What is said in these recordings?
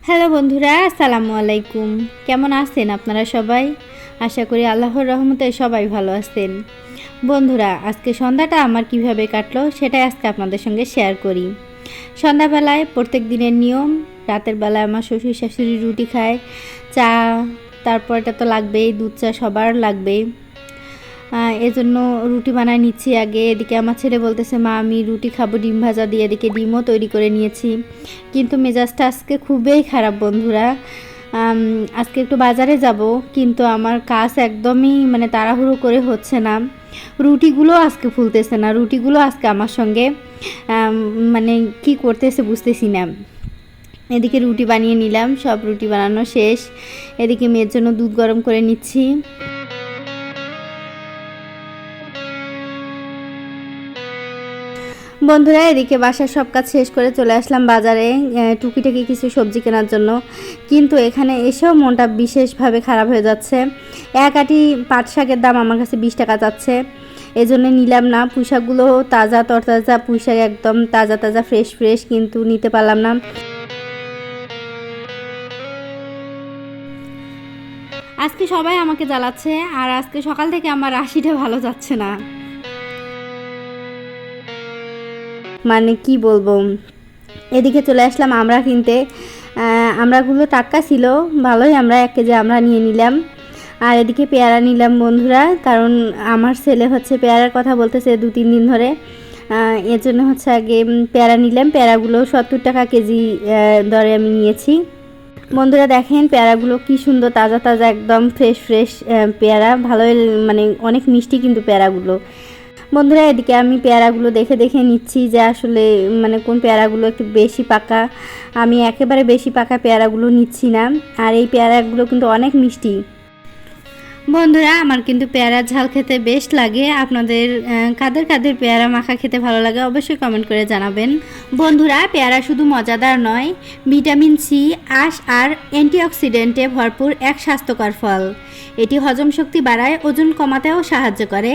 Hello বন্ধুরা, আসসালামু আলাইকুম। কেমন আছেন আপনারা সবাই? আশা করি আল্লাহর রহমতে সবাই ভালো আছেন। বন্ধুরা, আজকে সন্ধ্যাটা আমার কিভাবে কাটলো সেটাই আজকে আপনাদের সঙ্গে শেয়ার করি। সন্ধ্যাবেলায় প্রত্যেক দিনের নিয়ম, রাতের বেলায় আমার শ্বশুর শাশুড়ি রুটি খায়, চা, তারপরটা তো লাগবেই, দুধ চা সবার লাগবেই। এজন্য রুটি বানায় নিচ্ছি আগে। এদিকে আমার ছেলে বলতেছে, মা আমি রুটি খাবো ডিম ভাজা দিয়ে। এদিকে ডিমও তৈরি করে নিয়েছি, কিন্তু মেজাজটা আজকে খুবই খারাপ বন্ধুরা। আজকে একটু বাজারে যাব, কিন্তু আমার কাজ একদমই তাড়াহুড়ো করে হচ্ছে না। রুটিগুলো আজকে ফুলতেছে না, রুটিগুলো আজকে আমার সঙ্গে কি করতেছে বুঝতেছি না। এদিকে রুটি বানিয়ে নিলাম, সব রুটি বানানো শেষ। এদিকে মেয়ের জন্য দুধ গরম করে নিচ্ছি। বন্ধুরা, এদিকে বাসার সব কাজ শেষ করে চলে আসলাম বাজারে টুকিটাকি কিছু সবজি কেনার জন্য, কিন্তু এখানে এসেও মনটা বিশেষভাবে খারাপ হয়ে যাচ্ছে। এক আটি পাট শাকের দাম আমার কাছে 20 টাকা যাচ্ছে, এজন্য নিলাম না। পুঁই শাকগুলো তাজা তরতাজা, পুঁই শাক একদম তাজা তাজা ফ্রেশ ফ্রেশ, কিন্তু নিতে পারলাম না। আজকে সবাই আমাকে জ্বালাচ্ছে, আর আজকে সকাল থেকে আমার রাশিটা ভালো যাচ্ছে না। কি বলবো। এদিকে চলে আসলাম আমরা কিনতে। আমরাগুলো টাটকা ছিল, ভালোই। আমরা 1 কেজি আমরা নিয়ে নিলাম। আর এদিকে পেয়ারা নিলাম বন্ধুরা, কারণ আমার ছেলে পেয়ারার কথা বলতেছে 2-3 দিন ধরে। এর জন্য আগে পেয়ারা নিলাম। পেয়ারাগুলো 70 টাকা কেজি দরে আমি নিয়েছি। বন্ধুরা দেখেন পেয়ারাগুলো কি সুন্দর, তাজা তাজা একদম ফ্রেশ ফ্রেশ পেয়ারা। ভালোই অনেক মিষ্টি কিন্তু পেয়ারাগুলো। বন্ধুরা, এদিকে আমি পেয়ারাগুলো দেখে দেখে নিচ্ছি যে আসলে কোন পেয়ারাগুলো একটু বেশি পাকা। আমি একেবারে বেশি পাকা পেয়ারাগুলো নিচ্ছি না, আর এই পেয়ারাগুলো কিন্তু অনেক মিষ্টি। বন্ধুরা, আমার কিন্তু পেয়ারার ঝাল খেতে বেশ লাগে। আপনাদের কাদের কাদের পেয়ারা মাখা খেতে ভালো লাগে অবশ্যই কমেন্ট করে জানাবেন। বন্ধুরা, পেয়ারা শুধু মজাদার নয়, ভিটামিন সি, আঁশ আর অ্যান্টিঅক্সিডেন্টে ভরপুর এক স্বাস্থ্যকর ফল। এটি হজম শক্তি বাড়ায়, ওজন কমাতেও সাহায্য করে,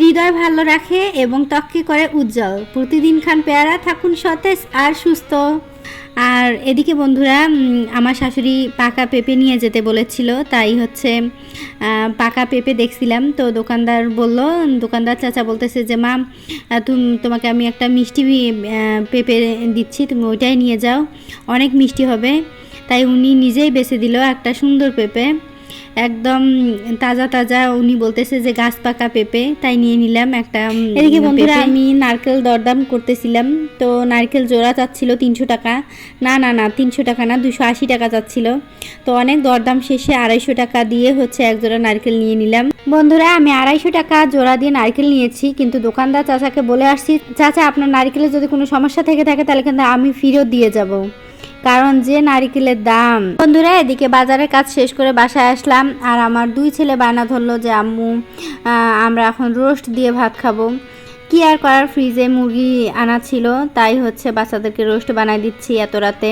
হৃদয় ভালো রাখে এবং ত্বককে করে উজ্জ্বল। প্রতিদিন খান পেয়ারা, থাকুন সতেজ আর সুস্থ। আর এদিকে বন্ধুরা, আমার শাশুড়ি পাকা পেঁপে নিয়ে যেতে বলেছিল, তাই পাকা পেঁপে দেখছিলাম। তো দোকানদার চাচা বলতেছে যে মা, তোমাকে আমি একটা মিষ্টি পেঁপে দিচ্ছি, তুমি ওইটাই নিয়ে যাও, অনেক মিষ্টি হবে। তাই উনি নিজেই বেছে দিল একটা সুন্দর পেঁপে, একদম তাজা তাজা। উনি বলতেছে যে গাছ পাকা পেঁপে, তাই নিয়ে নিলাম একটা। এদিকে বন্ধুরা, আমি নারকেল দরদাম করতেছিলাম। তো নারকেল জোড়া চাচ্ছিল 300 টাকা। না 300 টাকা না, 280 টাকা চাচ্ছিল। তো অনেক দরদাম শেষে 250 টাকা দিয়ে এক জোড়া নারকেল নিয়ে নিলাম। বন্ধুরা, আমি 250 টাকা জোড়া দিয়ে নারকেল নিয়েছি, কিন্তু দোকানদার চাচাকে বলে আসছি, চাচা আপনার নারকেলের যদি কোনো সমস্যা থেকে থাকে তাহলে কিন্তু আমি ফেরত দিয়ে যাব, কারণ যে নারিকেলের দাম। বন্ধুরা, এদিকে বাজারের কাজ শেষ করে বাসায় আসলাম, আর আমার 2 ছেলে বায়না ধরলো যে আম্মু আমরা এখন রোস্ট দিয়ে ভাত খাবো। কি আর করার, ফ্রিজে মুরগি আনা ছিল, তাই বাচ্চাদেরকে রোস্ট বানাই দিচ্ছি এত রাতে।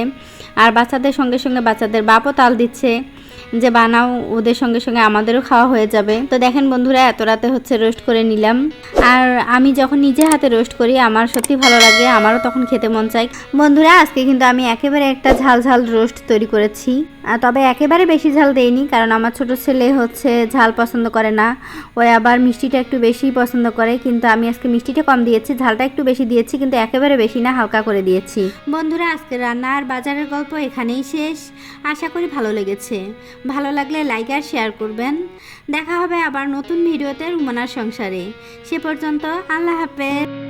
আর বাচ্চাদের সঙ্গে সঙ্গে বাচ্চাদের বাপও তাল দিচ্ছে যে বানাও, ওদের সঙ্গে সঙ্গে আমাদেরও খাওয়া হয়ে যাবে। তো দেখেন বন্ধুরা, এত রাতে রোস্ট করে নিলাম। আর আমি যখন নিজে হাতে রোস্ট করি আমার সত্যি ভালো লাগে, আমারও তখন খেতে মন চায়। বন্ধুরা, আজকে কিন্তু আমি একেবারে একটা ঝাল ঝাল রোস্ট তৈরি করেছি, তবে একেবারে বেশি ঝাল দেইনি, কারণ আমার ছোট ছেলে ঝাল পছন্দ করে না, ওই আবার মিষ্টিটা একটু বেশি পছন্দ করে। কিন্তু আমি আজকে মিষ্টিটা কম দিয়েছি, ঝালটা একটু বেশি দিয়েছি, কিন্তু একেবারে বেশি না, হালকা করে দিয়েছি। বন্ধুরা, আজকে রান্না আর বাজারের গল্প এখানেই শেষ। আশা করি ভালো লেগেছে। ভালো লাগলে লাইক আর শেয়ার করবেন। দেখা হবে আবার নতুন ভিডিওতে রুমানার সংসারে। সে পর্যন্ত আল্লাহ হাফেজ।